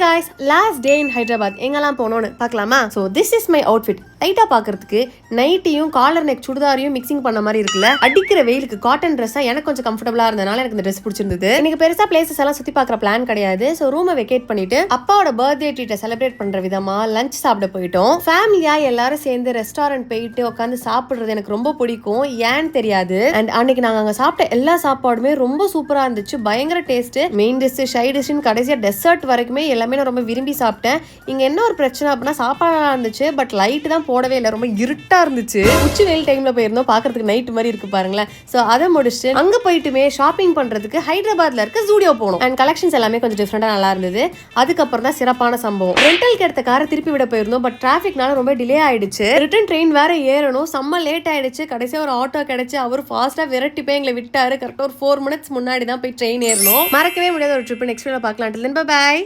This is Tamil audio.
guys, last day in Hyderabad. எங்கலாம் போனோம்னு பார்க்கலாமா? So this is my outfit. லைட்டா பார்க்கிறதுக்கு நைட்டியும் காலர் நெக் சுடிதாரையும் மிக்சிங் பண்ண மாதிரி இருக்குல்ல. அடிக்கிற வெயிலுக்கு காட்டன் ட்ரெஸ்ஸா எனக்கு கொஞ்சம் கம்ஃபர்ட்டபிளா இருந்தனால எனக்கு இந்த ட்ரெஸ் பிடிச்சிருந்தது. எனக்கு பெருசா பிளேசஸ் எல்லாம் சுத்தி பார்க்குற பிளான் கிடையாது. ஸோ ரூமை வெக்கேட் பண்ணிட்டு அப்பாவோட பர்த்டே ட்ரீட்டை செலிப்ரேட் பண்ற விதமா லஞ்ச் சாப்பிட போயிட்டோம். ஃபேமிலியா எல்லாரும் சேர்ந்து ரெஸ்டாரண்ட் போயிட்டு உட்காந்து சாப்பிடுறது எனக்கு ரொம்ப பிடிக்கும். ஏன்னு தெரியாது. அண்ட் அன்னைக்கு நாங்க அங்க சாப்பிட்ட எல்லா சாப்பாடுமே ரொம்ப சூப்பரா இருந்துச்சு. பயங்கர டேஸ்ட். மெயின் டிஷ், சைட் டிஷ்னு கடைசியா டெசர்ட் வரைக்குமே எல்லாமே நான் ரொம்ப விரும்பி சாப்பிட்டேன். இங்க என்ன ஒரு பிரச்சனை அப்படின்னா சாப்பாடா இருந்துச்சு, பட் லைட் தான் போடவே இல்லை. ரொம்ப இருட்டா இருந்துச்சு. உச்சி வெயில் டைம்ல போயிருந்தோம், பாக்குறதுக்கு நைட் மாதிரி இருக்கு பாருங்களேன். சோ அதை முடிச்சுட்டு அங்க போயிட்டுமே ஷாப்பிங் பண்றதுக்கு ஹைதராபாத்ல இருக்க ஜூடியோ போனோம். அண்ட் கலெக்ஷன்ஸ் எல்லாமே கொஞ்சம் டிஃப்ரெண்டா நல்லா இருந்தது. அதுக்கப்புறம் தான் சிறப்பான சம்பவம். ரெண்டல் எடுத்த காரை திருப்பி விட போயிருந்தோம், பட் டிராபிக்னால ரொம்ப டிலே ஆயிடுச்சு. ரிட்டர்ன் ட்ரெயின் வேற ஏறணும், செம்ம லேட் ஆயிடுச்சு. கடைசியா ஒரு ஆட்டோ கிடைச்சு அவர் ஃபாஸ்டா விரட்டி போய் எங்களை விட்டாரு. கரெக்டா ஒரு 4 minutes முன்னாடி தான் போய் ட்ரெயின் ஏறணும். மறக்கவே முடியாத ஒரு ட்ரிப். நெக்ஸ்ட் வீடியோல பார்க்கலாம். Bye.